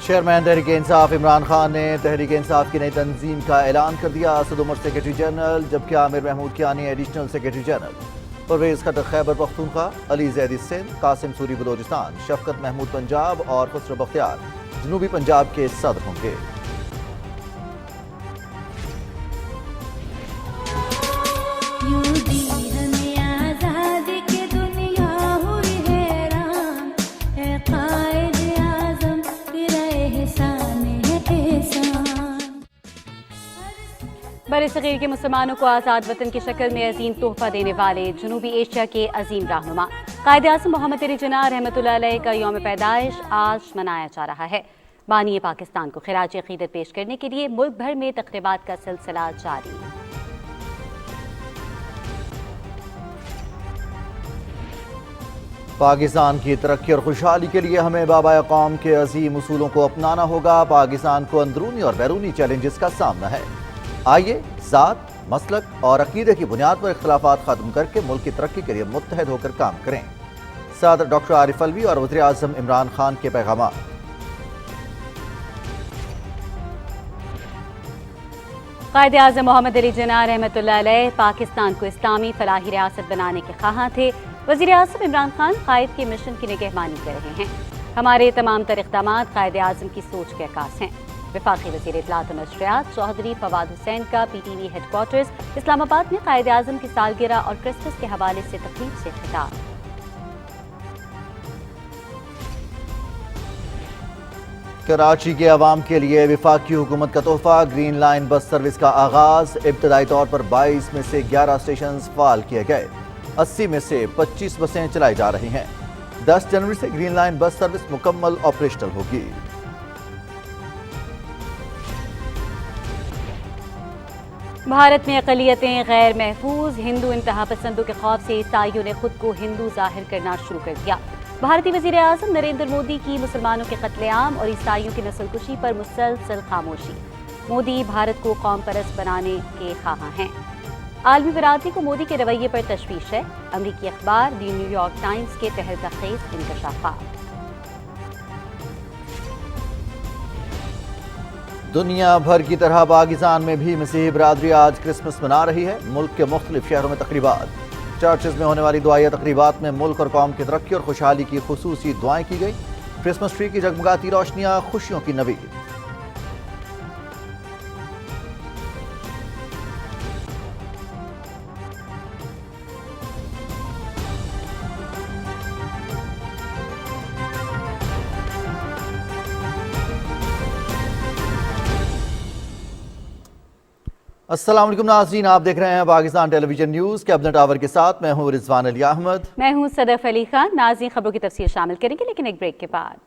Chairman Tehreek Insaf Imran Khan نے تحریک انصاف کی نئی تنظیم کا اعلان کر دیا۔ اسد عمر سیکرٹری جنرل، جبکہ Amir Mahmood Kiani additional secretary general, Pervez Khattak Khyber Pakhtunkhwa, Ali Zaidi Sindh, Qasim Suri Balochistan, Shafqat Mahmood Punjab اور خسرو بختیار جنوبی پنجاب کے صدر ہوں گے۔ برصغیر کے مسلمانوں کو آزاد وطن کی شکل میں عظیم تحفہ دینے والے جنوبی ایشیا کے عظیم رہنما قائد اعظم محمد علی جناح رحمۃ اللہ علیہ کا یوم پیدائش آج منایا جا رہا ہے۔ بانی پاکستان کو خراج عقیدت پیش کرنے کے لیے ملک بھر میں تقریبات کا سلسلہ جاری۔ پاکستان کی ترقی اور خوشحالی کے لیے ہمیں بابا قوم کے عظیم اصولوں کو اپنانا ہوگا۔ پاکستان کو اندرونی اور بیرونی چیلنجز کا سامنا ہے۔ آئیے ذات، مسلک اور عقیدے کی بنیاد پر اختلافات ختم کر کے ملک کی ترقی کے لیے متحد ہو کر کام کریں۔ صدر ڈاکٹر عارف الوی اور وزیر اعظم عمران خان کے پیغامات۔ قائد اعظم محمد علی جناح رحمۃ اللہ علیہ پاکستان کو اسلامی فلاحی ریاست بنانے کے خواہاں تھے۔ وزیر اعظم عمران خان قائد کے مشن کی نگہبانی کر رہے ہیں۔ ہمارے تمام تر اقدامات قائد اعظم کی سوچ کے عکاس ہیں۔ وفاقی وزیر اطلاعات و نشریات چودھری فواد حسین کا P T V headquarters Islamabad میں قائد اعظم کی سالگرہ اور کرسمس کے حوالے سے تقریب سے خطاب۔ کراچی کے عوام کے لیے وفاقی حکومت کا تحفہ، گرین لائن بس سروس کا آغاز۔ ابتدائی طور پر 22 میں سے 11 اسٹیشنز فعال کیے گئے، 80 میں سے 25 بسیں چلائی جا رہی ہیں۔ 10 جنوری سے گرین لائن بس سروس مکمل آپریشنل ہوگی۔ بھارت میں اقلیتیں غیر محفوظ، ہندو انتہا پسندوں کے خوف سے عیسائیوں نے خود کو ہندو ظاہر کرنا شروع کر دیا۔ بھارتی وزیر اعظم نریندر مودی کی مسلمانوں کے قتل عام اور عیسائیوں کی نسل کشی پر مسلسل خاموشی۔ مودی بھارت کو قوم پرست بنانے کے خواہاں ہیں۔ عالمی برادری کو مودی کے رویے پر تشویش ہے۔ امریکی اخبار دی نیو یارک ٹائمز کے تحریک خیز انکشافات۔ دنیا بھر کی طرح پاکستان میں بھی مسیحی برادری آج کرسمس منا رہی ہے۔ ملک کے مختلف شہروں میں تقریبات، چرچز میں ہونے والی دعائیہ تقریبات میں ملک اور قوم کی ترقی اور خوشحالی کی خصوصی دعائیں کی گئی۔ کرسمس ٹری کی جگمگاتی روشنیاں خوشیوں کی نوید۔ السلام علیکم ناظرین، آپ دیکھ رہے ہیں Pakistan television news cabinet آور کے ساتھ۔ میں ہوں رضوان علی احمد۔ میں ہوں صدف علی خان۔ ناظرین خبروں کی تفصیل شامل کریں گے لیکن ایک بریک کے بعد۔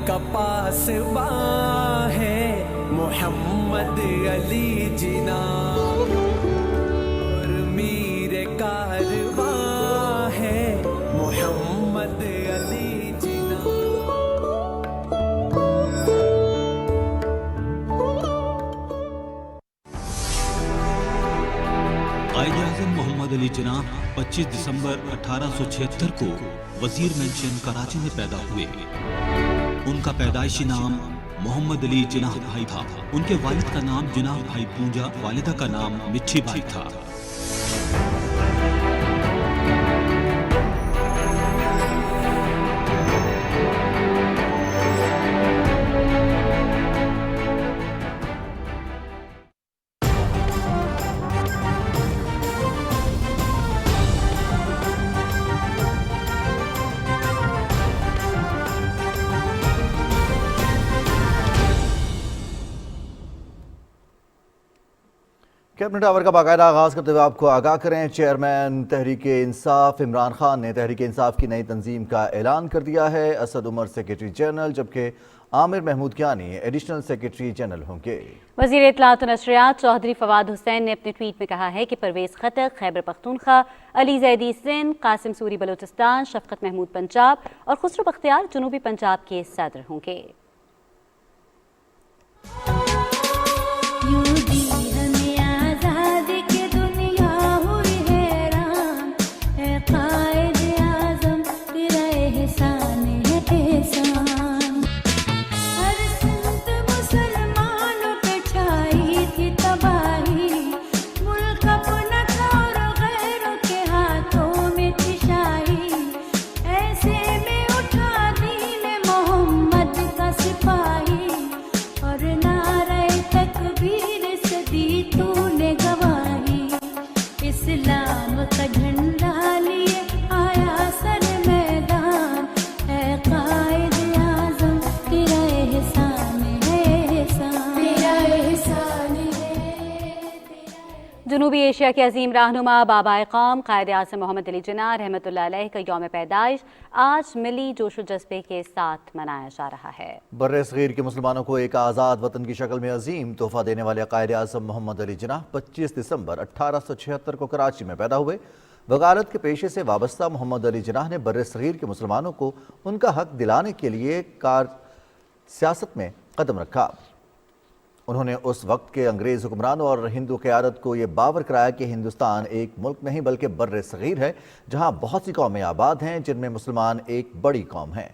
کا پاسباں ہے محمد علی جناح، اور میر کارواں ہے محمد علی جناح۔ قائد اعظم محمد علی جناح 25 دسمبر 1876 کو وزیر مینشن کراچی میں پیدا ہوئے۔ ان کا پیدائشی نام محمد علی جناح بھائی تھا۔ ان کے والد کا نام جناح بھائی پونجا، والدہ کا نام مٹھی بھائی تھا۔ کیبنٹ آور کا باقاعدہ آغاز کرتے ہوئے آپ کو آگاہ کریں، چیئرمین تحریک انصاف عمران خان نے تحریک انصاف کی نئی تنظیم کا اعلان کر دیا ہے۔ اسد عمر سیکرٹری جنرل، جبکہ Amir Mahmood Kiani additional secretary general ہوں گے۔ وزیر اطلاعات و نشریات چودھری فواد حسین نے اپنے ٹویٹ میں کہا ہے کہ پرویز خٹک خیبر پختونخوا، علی زیدی سندھ، قاسم سوری بلوچستان، شفقت محمود پنجاب اور خسرو بختیار جنوبی پنجاب کے صدر ہوں گے۔ جنوبی ایشیا کے عظیم رہنما بابا قوم قائد اعظم محمد علی جناح رحمۃ اللہ علیہ کا یوم پیدائش آج ملی جوش و جذبے کے ساتھ منایا جا رہا ہے۔ بر صغیر کے مسلمانوں کو ایک آزاد وطن کی شکل میں عظیم تحفہ دینے والے قائد اعظم محمد علی جناح 25 دسمبر 1876 کو کراچی میں پیدا ہوئے۔ وکالت کے پیشے سے وابستہ محمد علی جناح نے بر صغیر کے مسلمانوں کو ان کا حق دلانے کے لیے سیاست میں قدم رکھا۔ انہوں نے اس وقت کے انگریز حکمرانوں اور ہندو قیادت کو یہ باور کرایا کہ ہندوستان ایک ملک نہیں بلکہ بر صغیر ہے، جہاں بہت سی قومیں آباد ہیں جن میں مسلمان ایک بڑی قوم ہیں۔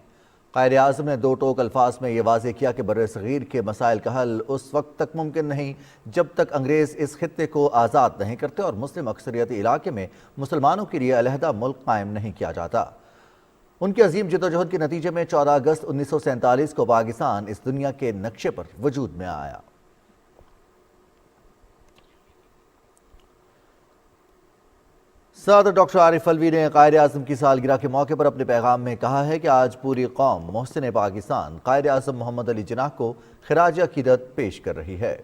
قائد اعظم نے دو ٹوک الفاظ میں یہ واضح کیا کہ بر صغیر کے مسائل کا حل اس وقت تک ممکن نہیں جب تک انگریز اس خطے کو آزاد نہیں کرتے اور مسلم اکثریتی علاقے میں مسلمانوں کے لیے علیحدہ ملک قائم نہیں کیا جاتا۔ ان کی عظیم جدوجہد کے نتیجے میں 14 اگست 1947 کو پاکستان اس دنیا کے نقشے پر وجود میں آیا۔ صدر ڈاکٹر عارف الوی نے قائد اعظم کی سالگرہ کے موقع پر اپنے پیغام میں کہا ہے کہ آج پوری قوم محسن پاکستان قائد اعظم محمد علی جناح کو خراج عقیدت پیش کر رہی ہے۔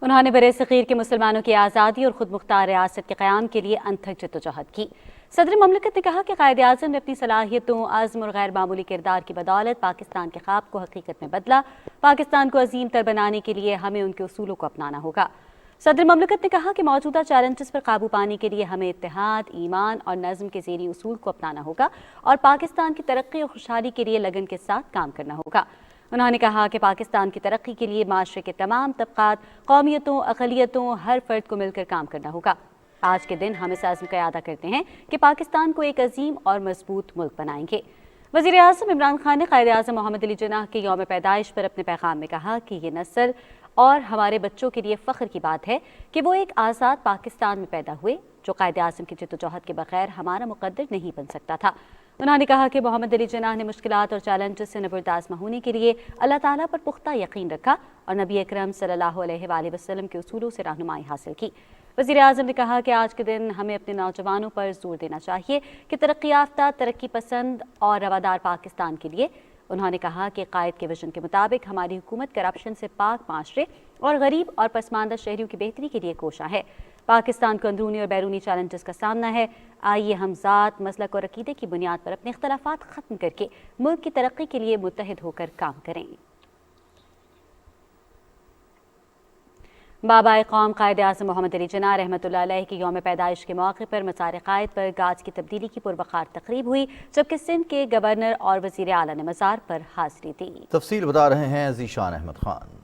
انہوں نے بر صغیر کے مسلمانوں کی آزادی اور خود مختار ریاست کے قیام کے لیے انتھک جدوجہد کی۔ صدر مملکت نے کہا کہ قائد اعظم نے اپنی صلاحیتوں، عزم اور غیر معمولی کردار کی بدولت پاکستان کے خواب کو حقیقت میں بدلا۔ پاکستان کو عظیم تر بنانے کے لیے ہمیں ان کے اصولوں کو اپنانا ہوگا۔ صدر مملکت نے کہا کہ موجودہ چیلنجز پر قابو پانے کے لیے ہمیں اتحاد، ایمان اور نظم کے ذیلی اصول کو اپنانا ہوگا اور پاکستان کی ترقی اور خوشحالی کے لیے لگن کے ساتھ کام کرنا ہوگا۔ انہوں نے کہا کہ پاکستان کی ترقی کے لیے معاشرے کے تمام طبقات، قومیتوں، اقلیتوں، ہر فرد کو مل کر کام کرنا ہوگا۔ آج کے دن ہم اس عزم کا اعادہ کرتے ہیں کہ پاکستان کو ایک عظیم اور مضبوط ملک بنائیں گے۔ وزیر اعظم عمران خان نے قائد اعظم محمد علی جناح کے یوم پیدائش پر اپنے پیغام میں کہا کہ یہ نسل اور ہمارے بچوں کے لیے فخر کی بات ہے کہ وہ ایک آزاد پاکستان میں پیدا ہوئے جو قائد اعظم کی جدوجہد کے بغیر ہمارا مقدر نہیں بن سکتا تھا۔ انہوں نے کہا کہ محمد علی جناح نے مشکلات اور چیلنجز سے نبرداز نہ ہونے کے لیے اللہ تعالیٰ پر پختہ یقین رکھا اور نبی اکرم صلی اللہ علیہ وآلہ وسلم کے اصولوں سے رہنمائی حاصل کی۔ وزیر اعظم نے کہا کہ آج کے دن ہمیں اپنے نوجوانوں پر زور دینا چاہیے کہ ترقی یافتہ، ترقی پسند اور روادار پاکستان کے لیے انہوں نے کہا کہ قائد کے ویژن کے مطابق ہماری حکومت کرپشن سے پاک معاشرے اور غریب اور پسماندہ شہریوں کی بہتری کے لیے کوشاں ہے۔ پاکستان کو اندرونی اور بیرونی چیلنجز کا سامنا ہے۔ آئیے ہم ذات، مسلک اور عقیدے کی بنیاد پر اپنے اختلافات ختم کر کے ملک کی ترقی کے لیے متحد ہو کر کام کریں۔ بابا قوم قائد اعظم محمد علی جناح رحمۃ اللہ علیہ کے یوم پیدائش کے موقع پر مزار قائد پر گاز کی تبدیلی کی پروقار تقریب ہوئی، جبکہ سندھ کے گورنر اور وزیر اعلیٰ نے مزار پر حاضری دی۔ تفصیل بتا رہے ہیں ذیشان احمد خان۔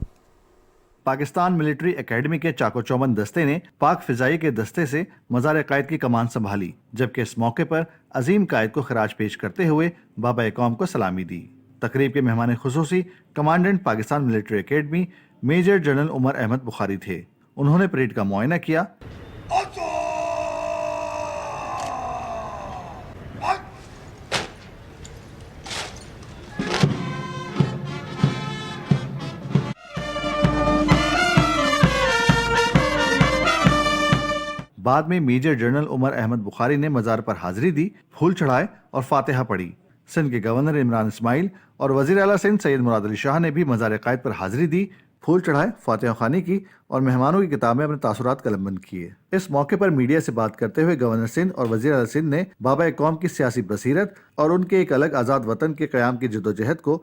پاکستان ملٹری اکیڈمی کے چاکو چوبند دستے نے پاک فضائی کے دستے سے مزار قائد کی کمان سنبھالی، جبکہ اس موقع پر عظیم قائد کو خراج پیش کرتے ہوئے بابا قوم کو سلامی دی۔ تقریب کے مہمان خصوصی commandant Pakistan military academy major general Umar Ahmed Bukhari تھے۔ انہوں نے پریڈ کا معائنہ کیا۔ بعد میں میجر جنرل عمر احمد بخاری نے مزار پر حاضری دی، پھول چڑھائے اور فاتحہ پڑھی۔ سندھ کے گورنر عمران اسماعیل اور وزیر اعلیٰ سندھ سید مراد علی شاہ نے بھی مزار قائد پر حاضری دی، پھول چڑھائے، فاتحہ خوانی کی اور مہمانوں کی کتاب میں اپنے تاثرات قلم بند کیے۔ اس موقع پر میڈیا سے بات کرتے ہوئے گورنر سندھ اور وزیر اعلیٰ سندھ نے بابا قوم کی سیاسی بصیرت اور ان کے ایک الگ آزاد وطن کے قیام کی جدوجہد کو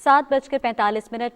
7:45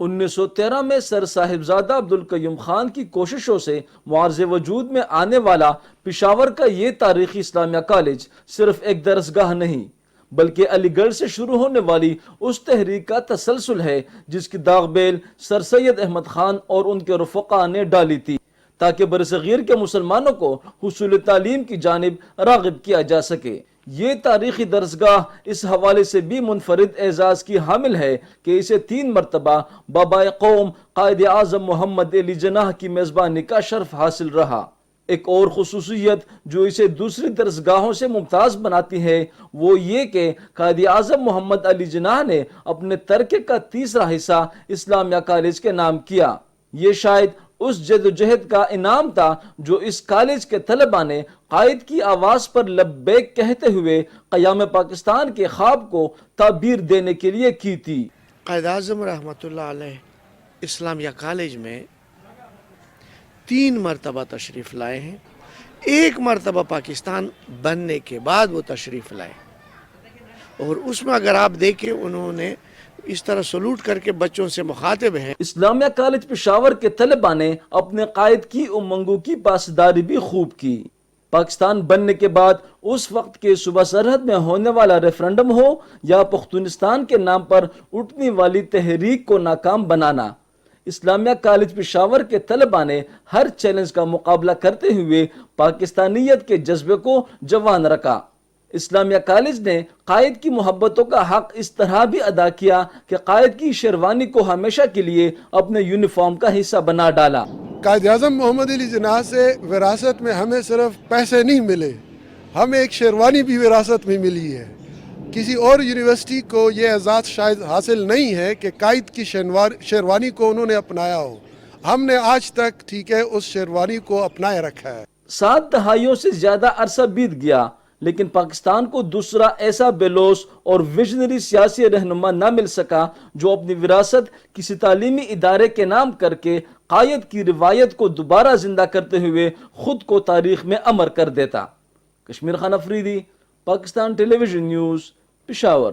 1913 میں سر صاحبزادہ عبدالقیوم خان کی کوششوں سے معارض وجود میں آنے والا پشاور کا یہ تاریخی اسلامیہ کالج صرف ایک درسگاہ نہیں بلکہ علی گڑھ سے شروع ہونے والی اس تحریک کا تسلسل ہے جس کی داغ بیل سر سید احمد خان اور ان کے رفقا نے ڈالی تھی تاکہ برصغیر کے مسلمانوں کو حصول تعلیم کی جانب راغب کیا جا سکے۔ یہ تاریخی درسگاہ اس حوالے سے بھی منفرد اعزاز کی حامل ہے کہ اسے 3 مرتبہ بابا قوم قائد اعظم محمد علی جناح کی میزبانی کا شرف حاصل رہا۔ ایک اور خصوصیت جو اسے دوسری درسگاہوں سے ممتاز بناتی ہے وہ یہ کہ قائد اعظم محمد علی جناح نے اپنے ترکے کا تیسرا حصہ اسلامیہ کالج کے نام کیا۔ یہ شاید اس جد و جہد کا انعام تھا جو اس کالج کے طلباء نے قائد کی آواز پر لبیک کہتے ہوئے قیام پاکستان کے خواب کو تعبیر دینے کے لیے کی تھی۔ قائد اعظم رحمۃ اللہ علیہ اسلامیہ کالج میں 3 مرتبہ تشریف لائے ہیں، 1 مرتبہ پاکستان بننے کے بعد وہ تشریف لائے، اور اس میں اگر آپ دیکھیں انہوں نے اس طرح سلوٹ کر کے بچوں سے مخاطب ہیں۔ اسلامیہ کالج پشاور کے طلباء نے اپنے قائد کی امنگوں کی پاسداری بھی خوب کی۔ پاکستان بننے کے بعد اس وقت کے صوبہ سرحد میں ہونے والا ریفرنڈم ہو یا پختونستان کے نام پر اٹھنے والی تحریک کو ناکام بنانا، اسلامیہ کالج پشاور کے طلباء نے ہر چیلنج کا مقابلہ کرتے ہوئے پاکستانیت کے جذبے کو جوان رکھا۔ اسلامیہ کالج نے قائد کی محبتوں کا حق اس طرح بھی ادا کیا کہ قائد کی شیروانی کو ہمیشہ کے لیے اپنے یونیفارم کا حصہ بنا ڈالا۔ قائد اعظم محمد علی جناح سے وراثت میں ہمیں صرف پیسے نہیں ملے، ہمیں ایک شیروانی بھی وراثت میں ملی ہے۔ کسی اور یونیورسٹی کو یہ اعزاز شاید حاصل نہیں ہے کہ قائد کی شیروانی کو انہوں نے اپنایا ہو، ہم نے آج تک ٹھیک ہے اس شیروانی کو اپنائے رکھا ہے۔ 7 دہائیوں سے زیادہ عرصہ بیت گیا لیکن پاکستان کو دوسرا ایسا بے لوث اور ویژنری سیاسی رہنما نہ مل سکا جو اپنی وراثت کسی تعلیمی ادارے کے نام کر کے قائد کی روایت کو دوبارہ زندہ کرتے ہوئے خود کو تاریخ میں امر کر دیتا۔ Kashmir Khan Afridi, Pakistan television news, Peshawar.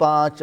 5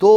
2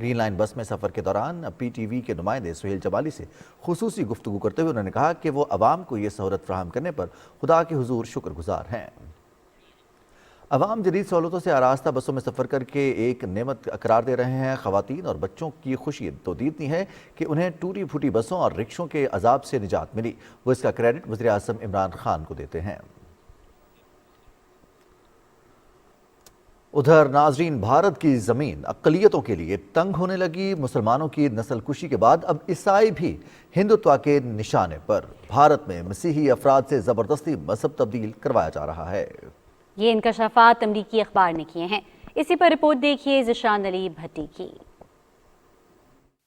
green line bus میں سفر کے دوران پی ٹی وی کے نمائندے سہیل جمالی سے خصوصی گفتگو کرتے ہوئے انہوں نے کہا کہ وہ عوام کو یہ سہولت فراہم کرنے پر خدا کے حضور شکر گزار ہیں۔ عوام جدید سہولتوں سے آراستہ بسوں میں سفر کر کے ایک نعمت قرار دے رہے ہیں۔ خواتین اور بچوں کی خوشی تو اتنی ہے کہ انہیں ٹوٹی پھوٹی بسوں اور رکشوں کے عذاب سے نجات ملی، وہ اس کا کریڈٹ وزیر اعظم عمران خان کو دیتے ہیں۔ ادھر ناظرین، بھارت کی زمین اقلیتوں کے لیے تنگ ہونے لگی۔ مسلمانوں کی نسل کشی کے بعد اب عیسائی بھی ہندوتوا کے نشانے پر۔ بھارت میں مسیحی افراد سے زبردستی مذہب تبدیل کروایا جا رہا ہے۔ یہ انکشافات امریکی اخبار نے کیے ہیں۔ اسی پر رپورٹ دیکھیے ذیشان علی بھٹی کی۔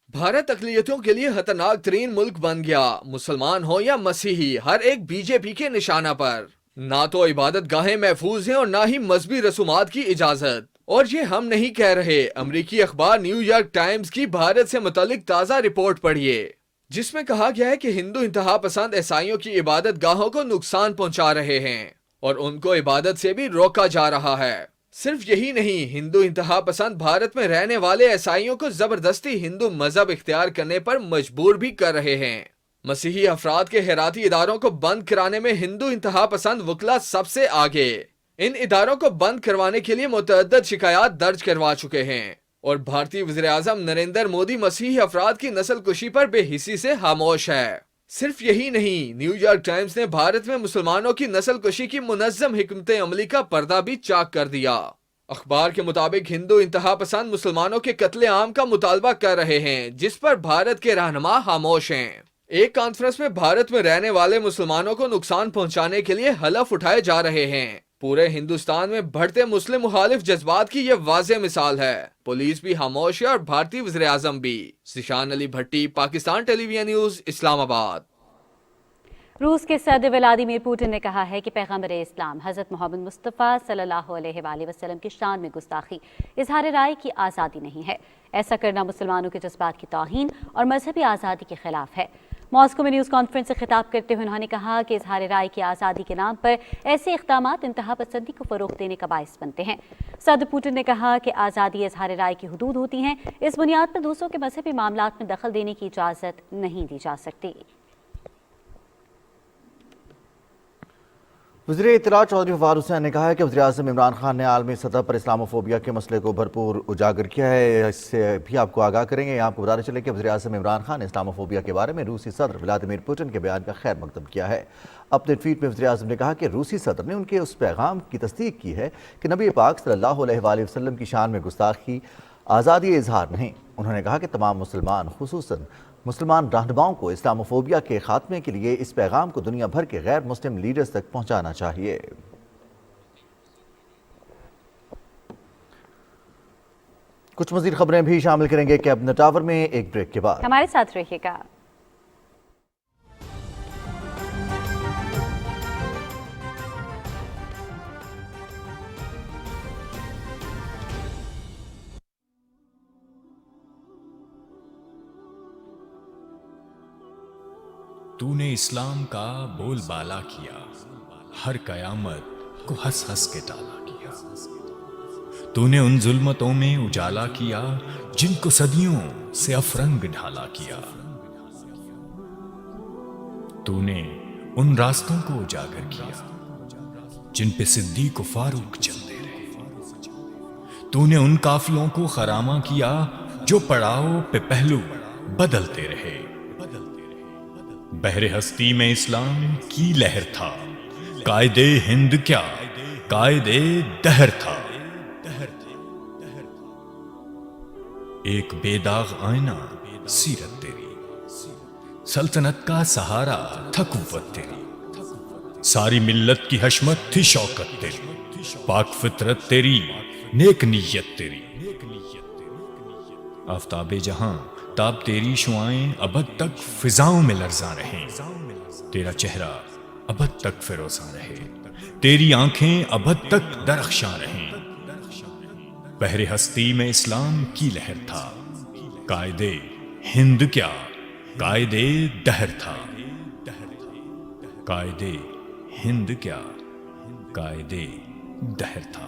بھارت اقلیتوں کے لیے خطرناک ترین ملک بن گیا۔ مسلمان ہو یا مسیحی، ہر ایک بی جے پی کے نشانہ پر۔ نہ تو عبادت گاہیں محفوظ ہیں اور نہ ہی مذہبی رسومات کی اجازت۔ اور یہ ہم نہیں کہہ رہے، امریکی اخبار نیو یارک ٹائمز کی بھارت سے متعلق تازہ رپورٹ پڑھیے، جس میں کہا گیا ہے کہ ہندو انتہا پسند عیسائیوں کی عبادت گاہوں کو نقصان پہنچا رہے ہیں اور ان کو عبادت سے بھی روکا جا رہا ہے۔ صرف یہی نہیں، ہندو انتہا پسند بھارت میں رہنے والے عیسائیوں کو زبردستی ہندو مذہب اختیار کرنے پر مجبور بھی کر رہے ہیں۔ مسیحی افراد کے خیراتی اداروں کو بند کرانے میں ہندو انتہا پسند وکلا سب سے آگے۔ ان اداروں کو بند کروانے کے لیے متعدد شکایات درج کروا چکے ہیں اور بھارتی وزیر اعظم نریندر مودی مسیحی افراد کی نسل کشی پر بے حسی سے خاموش ہے۔ صرف یہی نہیں، نیو یارک ٹائمز نے بھارت میں مسلمانوں کی نسل کشی کی منظم حکمت عملی کا پردہ بھی چاک کر دیا۔ اخبار کے مطابق ہندو انتہا پسند مسلمانوں کے قتل عام کا مطالبہ کر رہے ہیں، جس پر بھارت کے رہنما خاموش ہیں۔ ایک کانفرنس میں بھارت میں رہنے والے مسلمانوں کو نقصان پہنچانے کے لیے حلف اٹھائے جا رہے ہیں۔ پورے ہندوستان میں بڑھتے مسلم مخالف جذبات کی یہ واضح مثال ہے۔ پولیس بھی خاموش ہے اور بھارتی وزیر اعظم بھی۔ ذیشان علی بھٹی، پاکستان ٹیلی ویژن نیوز، اسلام آباد۔ روس کے صدر ولادیمیر پوٹن نے کہا ہے کہ پیغمبر اسلام حضرت محمد مصطفیٰ صلی اللہ علیہ وآلہ وسلم کی شان میں گستاخی اظہار رائے کی آزادی نہیں ہے۔ ایسا کرنا مسلمانوں کے جذبات کی توہین اور مذہبی آزادی کے خلاف ہے۔ ماسکو میں نیوز کانفرنس سے خطاب کرتے ہوئے انہوں نے کہا کہ اظہار رائے کی آزادی کے نام پر ایسے اقدامات انتہا پسندی کو فروغ دینے کا باعث بنتے ہیں۔ صدر پوٹن نے کہا کہ آزادی اظہار رائے کی حدود ہوتی ہیں، اس بنیاد پر دوسروں کے مذہبی معاملات میں دخل دینے کی اجازت نہیں دی جا سکتی۔ وزیر اطلاع چودھری فواد حسین نے کہا ہے کہ وزیر اعظم عمران خان نے عالمی سطح پر اسلاموفوبیا کے مسئلے کو بھرپور اجاگر کیا ہے۔ اس سے بھی آپ کو آگاہ کریں گے۔ یہاں آپ کو بتانے چلے کہ وزیر اعظم عمران خان نے اسلاموفوبیا کے بارے میں روسی صدر ولادیمیر پوٹن کے بیان کا خیر مقدم کیا ہے۔ اپنے ٹویٹ میں وزیر اعظم نے کہا کہ روسی صدر نے ان کے اس پیغام کی تصدیق کی ہے کہ نبی پاک صلی اللہ علیہ وآلہ وسلم کی شان میں گستاخی آزادی اظہار نہیں۔ انہوں نے کہا کہ تمام مسلمان، خصوصاً مسلمان رہنماؤں کو اسلاموفوبیا کے خاتمے کے لیے اس پیغام کو دنیا بھر کے غیر مسلم لیڈرز تک پہنچانا چاہیے۔ کچھ مزید خبریں بھی شامل کریں گے کیبنٹ ٹاور میں ایک بریک کے بعد۔ ہمارے ساتھ رہیے گا۔ تو نے اسلام کا بول بالا کیا، ہر قیامت کو ہنس ہنس کے ٹالا کیا۔ تو نے ان ظلمتوں میں اجالا کیا جن کو صدیوں سے افرنگ ڈھالا کیا۔ تو نے ان راستوں کو اجاگر کیا جن پہ صدیق و فاروق چلتے رہے۔ تو نے ان قافلوں کو خرامہ کیا جو پڑاؤ پہ پہلو بدلتے رہے۔ بحر ہستی میں اسلام کی لہر تھا، قائد ہند کیا قائد دہر تھا۔ ایک بے داغ آئینہ سیرت تیری، سلطنت کا سہارا تھا قوت تیری۔ ساری ملت کی حشمت تھی شوکت تیری، پاک فطرت تیری، نیک نیت تیری۔ آفتاب جہاں تاب تیری شعائیں ابد تک فضاؤں میں لرزاں رہیں، تیرا چہرہ ابد تک فروزاں رہے، تیری آنکھیں ابد تک درخشاں رہیں۔ بحر ہستی میں اسلام کی لہر تھا، قائد ہند کیا قائد دہر تھا۔ قائد ہند کیا قائد دہر تھا۔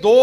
2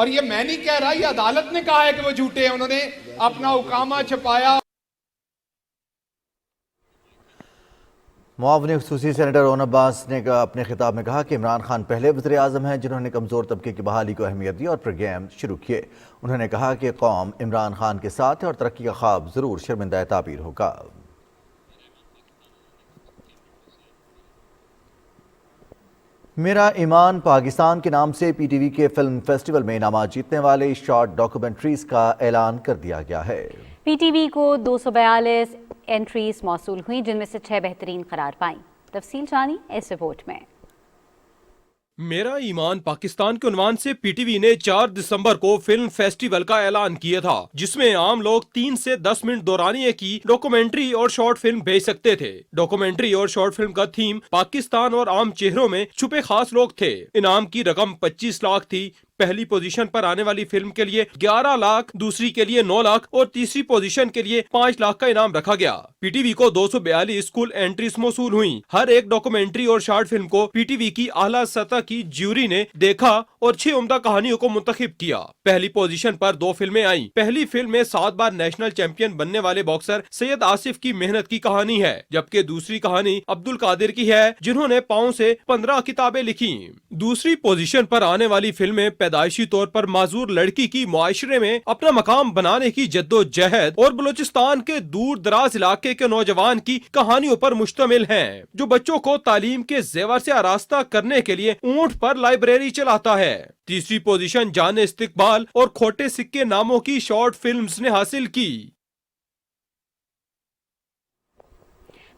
اور یہ میں نہیں کہہ رہا، یہ عدالت نے کہا ہے کہ وہ جھوٹے ہیں، انہوں نے اپنا اقامہ چھپایا. معاون خصوصی سینیٹر اون عباس نے اپنے خطاب میں کہا کہ عمران خان پہلے وزیر اعظم ہیں جنہوں نے کمزور طبقے کی بحالی کو اہمیت دی اور پروگرام شروع کیے. انہوں نے کہا کہ قوم عمران خان کے ساتھ ہے اور ترقی کا خواب ضرور شرمندہ تعبیر ہوگا. میرا ایمان پاکستان کے نام سے پی ٹی وی کے فلم فیسٹیول میں انعامات جیتنے والے شارٹ ڈاکومنٹریز کا اعلان کر دیا گیا ہے. پی ٹی وی کو 242 انٹریز موصول ہوئیں جن میں سے 6 بہترین قرار پائیں. تفصیل جانی اس رپورٹ میں. میرا ایمان پاکستان کے عنوان سے پی ٹی وی نے 4 دسمبر کو فلم فیسٹیول کا اعلان کیا تھا جس میں عام لوگ 3 سے 10 منٹ دورانیے کی ڈاکومنٹری اور شارٹ فلم بھیج سکتے تھے. ڈاکومنٹری اور شارٹ فلم کا تھیم پاکستان اور عام چہروں میں چھپے خاص لوگ تھے. انعام کی رقم 25 لاکھ تھی. پہلی پوزیشن پر آنے والی فلم کے لیے 11 لاکھ، دوسری کے لیے 9 لاکھ اور تیسری پوزیشن کے لیے 5 لاکھ کا انعام رکھا گیا. پی ٹی وی کو 242 کل انٹریز موصول ہوئیں. ہر ایک ڈاکومنٹری اور شارٹ فلم کو پی ٹی وی کی اعلیٰ سطح کی جیوری نے دیکھا اور 6 عمدہ کہانیوں کو منتخب کیا. پہلی پوزیشن پر 2 فلمیں آئیں. پہلی فلم میں 7 بار نیشنل چیمپئن بننے والے باکسر سید آصف کی محنت کی کہانی ہے، جبکہ دوسری کہانی عبد القادر کی ہے جنہوں نے پاؤں سے 15 کتابیں لکھی. دوسری پوزیشن پر آنے والی فلمیں پیدائشی طور پر معذور لڑکی کی معاشرے میں اپنا مقام بنانے کی جدوجہد اور بلوچستان کے دور دراز علاقے کے نوجوان کی کہانیوں پر مشتمل ہیں جو بچوں کو تعلیم کے زیور سے آراستہ کرنے کے لیے اونٹ پر لائبریری چلاتا ہے. تیسری پوزیشن جان استقبال اور کھوٹے سکے ناموں کی شارٹ فلمز نے حاصل کی.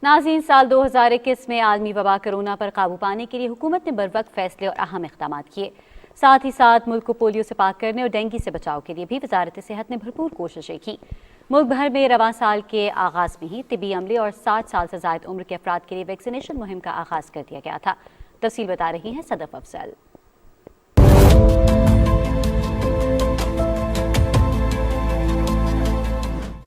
ناظرین، سال 2021 میں عالمی وبا کرونا پر قابو پانے کے لیے حکومت نے بروقت فیصلے اور اہم اقدامات کیے. ساتھ ہی ساتھ ملک کو پولیو سے پاک کرنے اور ڈینگی سے بچاؤ کے لیے بھی وزارت صحت نے بھرپور کوششیں کی. ملک بھر میں رواں سال کے آغاز میں ہی طبی عملے اور 60 سال سے زائد عمر کے افراد کے لیے ویکسینیشن مہم کا آغاز کر دیا گیا تھا. تفصیل بتا رہی ہیں صدف افضل.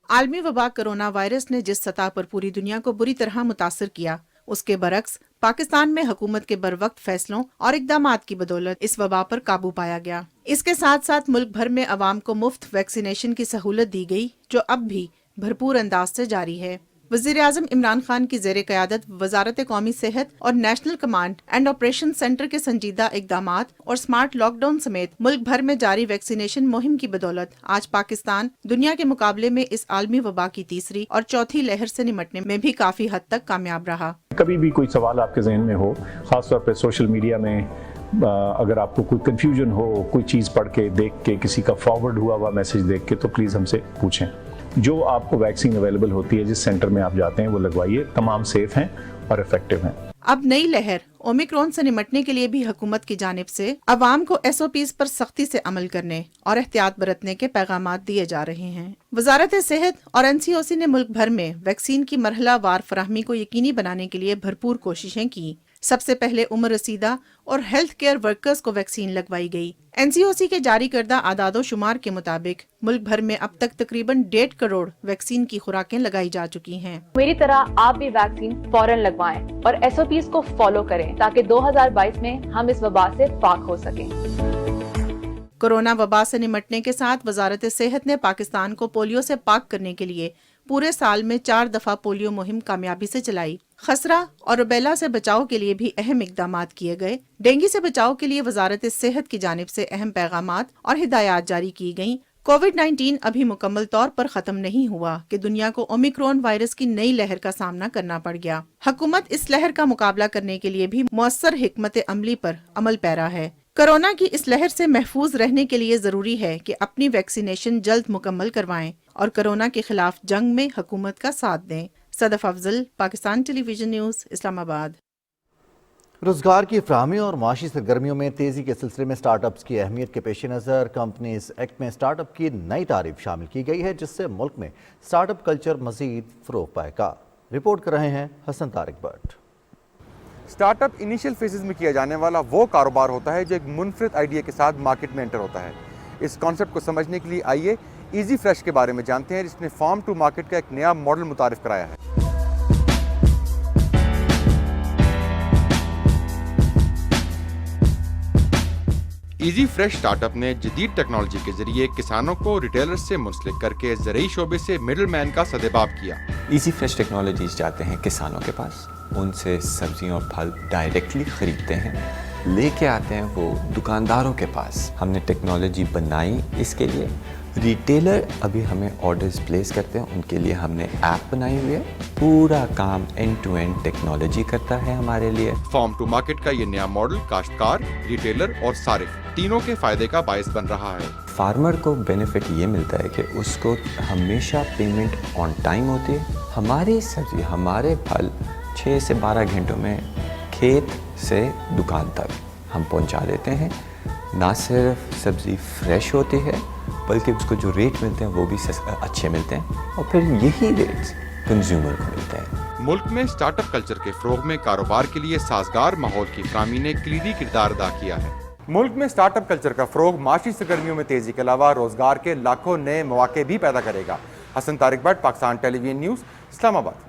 عالمی وبا کرونا وائرس نے جس سطح پر پوری دنیا کو بری طرح متاثر کیا، اس کے برعکس پاکستان میں حکومت کے بروقت فیصلوں اور اقدامات کی بدولت اس وبا پر قابو پایا گیا. اس کے ساتھ ساتھ ملک بھر میں عوام کو مفت ویکسینیشن کی سہولت دی گئی جو اب بھی بھرپور انداز سے جاری ہے. وزیر اعظم عمران خان کی زیر قیادت وزارت قومی صحت اور national command and operation centre کے سنجیدہ اقدامات اور سمارٹ لاک ڈاؤن سمیت ملک بھر میں جاری ویکسینیشن مہم کی بدولت آج پاکستان دنیا کے مقابلے میں اس عالمی وبا کی تیسری اور چوتھی لہر سے نمٹنے میں بھی کافی حد تک کامیاب رہا. کبھی بھی کوئی سوال آپ کے ذہن میں ہو، خاص طور پہ سوشل میڈیا میں اگر آپ کو کوئی کنفیوژن ہو، کوئی چیز پڑھ کے دیکھ کے کسی کا فارورڈ ہوا ہوا میسج دیکھ کے، تو پلیز ہم سے پوچھیں. جو آپ کو ویکسین اویلیبل ہوتی ہے جس سینٹر میں آپ جاتے ہیں وہ لگوائیے. تمام سیف ہیں اور افیکٹو ہیں. اب نئی لہر اومیکرون سے نمٹنے کے لیے بھی حکومت کی جانب سے عوام کو SOPs پر سختی سے عمل کرنے اور احتیاط برتنے کے پیغامات دیے جا رہے ہیں. وزارت صحت اور NCOC نے ملک بھر میں ویکسین کی مرحلہ وار فراہمی کو یقینی بنانے کے لیے بھرپور کوششیں کی. سب سے پہلے عمر رسیدہ اور ہیلتھ کیئر ورکرز کو ویکسین لگوائی گئی. NCOC کے جاری کردہ اعداد و شمار کے مطابق ملک بھر میں اب تک تقریباً 1.5 کروڑ ویکسین کی خوراکیں لگائی جا چکی ہیں. میری طرح آپ بھی ویکسین فوراً لگوائیں اور SOPs کو فالو کریں تاکہ 2022 میں ہم اس وبا سے پاک ہو سکیں. کورونا وبا سے نمٹنے کے ساتھ وزارت صحت نے پاکستان کو پولیو سے پاک کرنے کے لیے پورے سال میں 4 دفعہ پولیو مہم کامیابی سے چلائی. خسرہ اور روبیلا سے بچاؤ کے لیے بھی اہم اقدامات کیے گئے. ڈینگی سے بچاؤ کے لیے وزارت صحت کی جانب سے اہم پیغامات اور ہدایات جاری کی گئیں. کووڈ-19 ابھی مکمل طور پر ختم نہیں ہوا کہ دنیا کو اومیکرون وائرس کی نئی لہر کا سامنا کرنا پڑ گیا. حکومت اس لہر کا مقابلہ کرنے کے لیے بھی مؤثر حکمت عملی پر عمل پیرا ہے. کورونا کی اس لہر سے محفوظ رہنے کے لیے ضروری ہے کہ اپنی ویکسینیشن جلد مکمل کروائیں اور کورونا کے خلاف جنگ میں حکومت کا ساتھ دیں. صدف افضل، پاکستان ٹیلی ویژن نیوز، اسلام آباد. روزگار کی فراہمی اور معاشی سرگرمیوں میں تیزی کے سلسلے میں سٹارٹ اپس کی اہمیت کے پیش نظر کمپنیز ایکٹ میں سٹارٹ اپ کی نئی تعریف شامل کی گئی ہے جس سے ملک میں سٹارٹ اپ کلچر مزید فروغ پائے گا. رپورٹ کر رہے ہیں Hassan Tariq Butt. Start up initial phases میں کیا جانے والا وہ کاروبار ہوتا ہے جو ایک منفرد آئیڈیا کے ساتھ مارکیٹ میں انٹر ہوتا ہے. اس کانسیپٹ کو سمجھنے کے لیے آئیے ایزی فریش کے بارے میں جانتے ہیں جس نے فارم ٹو مارکیٹ کا ایک نیا ماڈل متعارف کرایا ہے. ایزی فریش اسٹارٹ اپ نے جدید ٹیکنالوجی کے ذریعے کسانوں کو ریٹیلر سے منسلک کر کے زرعی شعبے سے مڈل مین کا سدباب کیا۔ ایزی فریش ٹیکنالوجیز جاتے ہیں کسانوں کے پاس، ان سے سبزیاں اور پھل ڈائریکٹلی خریدتے ہیں، لے کے آتے ہیں وہ دکانداروں کے پاس۔ ہم نے ٹیکنالوجی بنائی اس کے لیے، ریٹیلر ابھی ہمیں آرڈرز پلیس کرتے ہیں، ان کے لیے ہم نے ایپ بنائی ہوئی ہے، پورا کام اینڈ ٹو اینڈ ٹیکنالوجی کرتا ہے ہمارے لیے۔ فارم ٹو مارکیٹ کا یہ نیا ماڈل کاشتکار، ریٹیلر اور صارف تینوں کے فائدے کا باعث بن رہا ہے۔ فارمر کو بینیفٹ یہ ملتا ہے کہ اس کو ہمیشہ پیمنٹ آن ٹائم ہوتی ہے۔ ہماری سبزی، ہمارے پھل 6 سے 12 گھنٹوں میں کھیت سے دکان تک ہم پہنچا دیتے ہیں۔ نہ صرف سبزی فریش ہوتی ہے بلکہ اس کو جو ریٹ ملتے ہیں وہ بھی اچھے ملتے ہیں، اور پھر یہی ریٹس کنزیومر کو ملتے ہیں۔ ملک میں اسٹارٹ اپ کلچر کے فروغ میں کاروبار کے لیے سازگار ماحول کی فراہمی نے کلیدی کردار ادا کیا ہے۔ ملک میں اسٹارٹ اپ کلچر کا فروغ معاشی سرگرمیوں میں تیزی کے علاوہ روزگار کے لاکھوں نئے مواقع بھی پیدا کرے گا۔ Hassan Tariq Butt, Pakistan television news, Islamabad.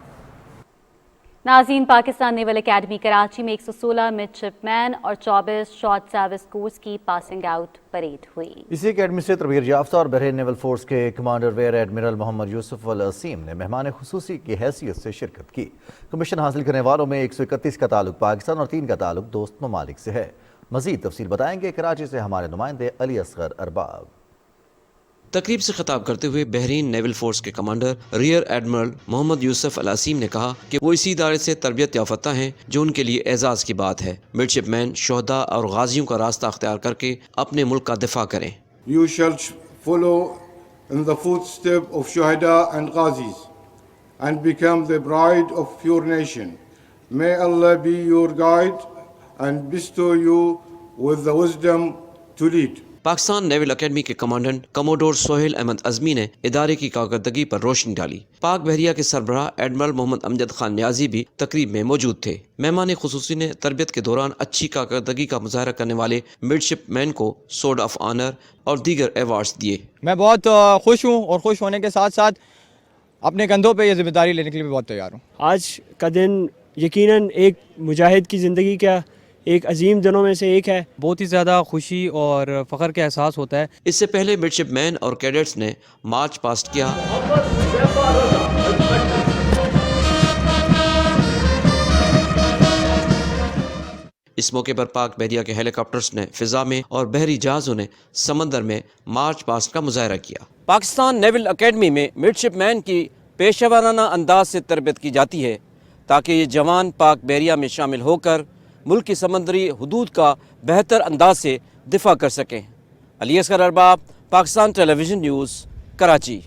ناظرین، پاکستان نیول اکیڈمی کراچی میں 116 مڈشپ مین اور 24 شارٹ سروس کورس کی پاسنگ آؤٹ پریڈ ہوئی۔ اسی اکیڈمی سے تربیت یافتہ اور بحرین نیول فورس کے کمانڈر ویئر ایڈمرل محمد یوسف العظیم نے مہمان خصوصی کی حیثیت سے شرکت کی۔ کمیشن حاصل کرنے والوں میں 131 کا تعلق پاکستان اور 3 کا تعلق دوست ممالک سے ہے۔ مزید تفصیل بتائیں گے کراچی سے ہمارے نمائندے علی اصغر ارباب۔ تقریب سے خطاب کرتے ہوئے بحرین نیول فورس کے کمانڈر ریئر ایڈمرل محمد یوسف العظیم نے کہا کہ وہ اسی ادارے سے تربیت یافتہ ہیں جو ان کے لیے اعزاز کی بات ہے۔ مڈشپ مین شہداء اور غازیوں کا راستہ اختیار کر کے اپنے ملک کا دفاع کریں۔ You shall follow in the footsteps of Shuhada and Ghazis and become the pride of your nation. May Allah be your guide and bestow you with the wisdom to lead. Pakistan naval academy کے commandant commodore Sohail Ahmad عزمی نے ادارے کی کارکردگی پر روشنی ڈالی۔ پاک بحریہ کے سربراہ ایڈمرل محمد امجد خان نیازی بھی تقریب میں موجود تھے۔ مہمان خصوصی نے تربیت کے دوران اچھی کارکردگی کا مظاہرہ کرنے والے مڈشپ مین کو سورڈ آف آنر اور دیگر ایوارڈز دیے۔ میں بہت خوش ہوں اور خوش ہونے کے ساتھ ساتھ اپنے کندھوں پہ یہ ذمہ داری لینے کے لیے بھی بہت تیار ہوں۔ آج کا دن یقیناً ایک مجاہد کی زندگی کا ایک عظیم دنوں میں سے ایک ہے۔ بہت ہی زیادہ خوشی اور فخر کا احساس ہوتا ہے۔ اس سے پہلے مڈشپ مین اور کیڈٹس نے مارچ پاسٹ کیا۔ اس موقع پر پاک بحریہ کے ہیلی کاپٹرز نے فضا میں اور بحری جہازوں نے سمندر میں مارچ پاسٹ کا مظاہرہ کیا۔ پاکستان نیول اکیڈمی میں مڈشپ مین کی پیشہ ورانہ انداز سے تربیت کی جاتی ہے تاکہ یہ جوان پاک بحریہ میں شامل ہو کر ملک کی سمندری حدود کا بہتر انداز سے دفاع کر سکیں۔ علی اصغر ارباب، Pakistan television news, Karachi.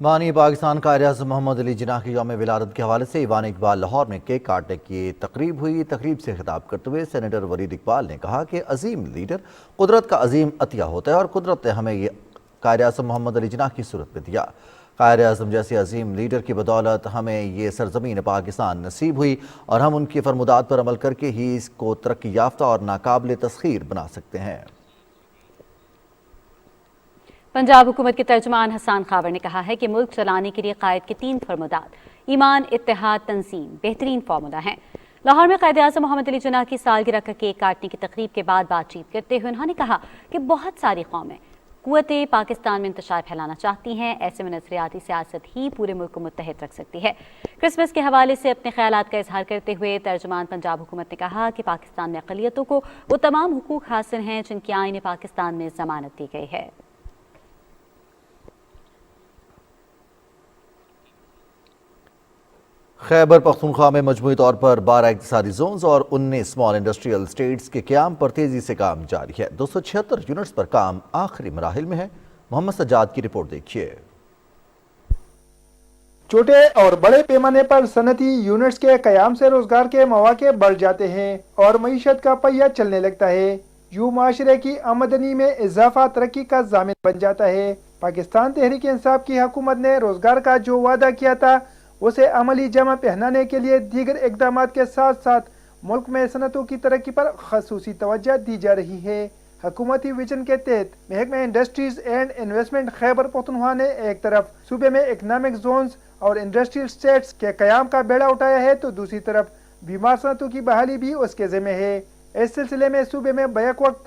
بانی پاکستان قائد اعظم محمد علی جناح کی یوم ولادت کے حوالے سے ایوان اقبال لاہور میں کیک کاٹنے کی تقریب ہوئی۔ تقریب سے خطاب کرتے ہوئے سینیٹر ولید اقبال نے کہا کہ عظیم لیڈر قدرت کا عظیم عطیہ ہوتا ہے اور قدرت نے ہمیں یہ قائد اعظم محمد علی جناح کی صورت میں دیا۔ قائد اعظم جیسے عظیم لیڈر کی بدولت ہمیں یہ سرزمین پاکستان نصیب ہوئی اور ہم ان کی فرمودات پر عمل کر کے ہی اس کو ترقی یافتہ اور ناقابل تسخیر بنا سکتے ہیں۔ پنجاب حکومت کے ترجمان حسان خاور نے کہا ہے کہ ملک چلانے کے لیے قائد کے 3 فرمودات ایمان، اتحاد، تنظیم بہترین فارمولا ہیں۔ لاہور میں قائد اعظم محمد علی جناح کی سالگرہ کا کیک کاٹنے کی تقریب کے بعد بات چیت کرتے ہوئے انہوں نے کہا کہ بہت ساری قومیں قوت پاکستان میں انتشار پھیلانا چاہتی ہیں، ایسے میں نظریاتی سیاست ہی پورے ملک کو متحد رکھ سکتی ہے۔ کرسمس کے حوالے سے اپنے خیالات کا اظہار کرتے ہوئے ترجمان پنجاب حکومت نے کہا کہ پاکستان میں اقلیتوں کو وہ تمام حقوق حاصل ہیں جن کی آئین پاکستان میں ضمانت دی گئی ہے۔ خیبر پختونخوا میں مجموعی طور پر 12 اقتصادی زونز اور 19 اسمال انڈسٹریل اسٹیٹس کے قیام پر تیزی سے کام جاری ہے۔ 276 یونٹس پر کام آخری مراحل میں ہے۔ محمد سجاد کی رپورٹ دیکھیے۔ چھوٹے اور بڑے پیمانے پر صنعتی یونٹس کے قیام سے روزگار کے مواقع بڑھ جاتے ہیں اور معیشت کا پہیہ چلنے لگتا ہے۔ یوں معاشرے کی آمدنی میں اضافہ ترقی کا ضامن بن جاتا ہے۔ پاکستان تحریک انصاف کی حکومت نے روزگار کا جو وعدہ کیا تھا اسے عملی جامہ پہنانے کے لیے دیگر اقدامات کے ساتھ ساتھ ملک میں صنعتوں کی ترقی پر خصوصی توجہ دی جا رہی ہے۔ حکومتی ویژن کے تحت محکمہ industries and investment Khyber Pakhtunkhwa نے ایک طرف صوبے میں اکنامک زونز اور انڈسٹریل اسٹیٹس کے قیام کا بیڑا اٹھایا ہے تو دوسری طرف بیمار صنعتوں کی بحالی بھی اس کے ذمہ ہے۔ اس سلسلے میں صوبے میں بیک وقت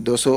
200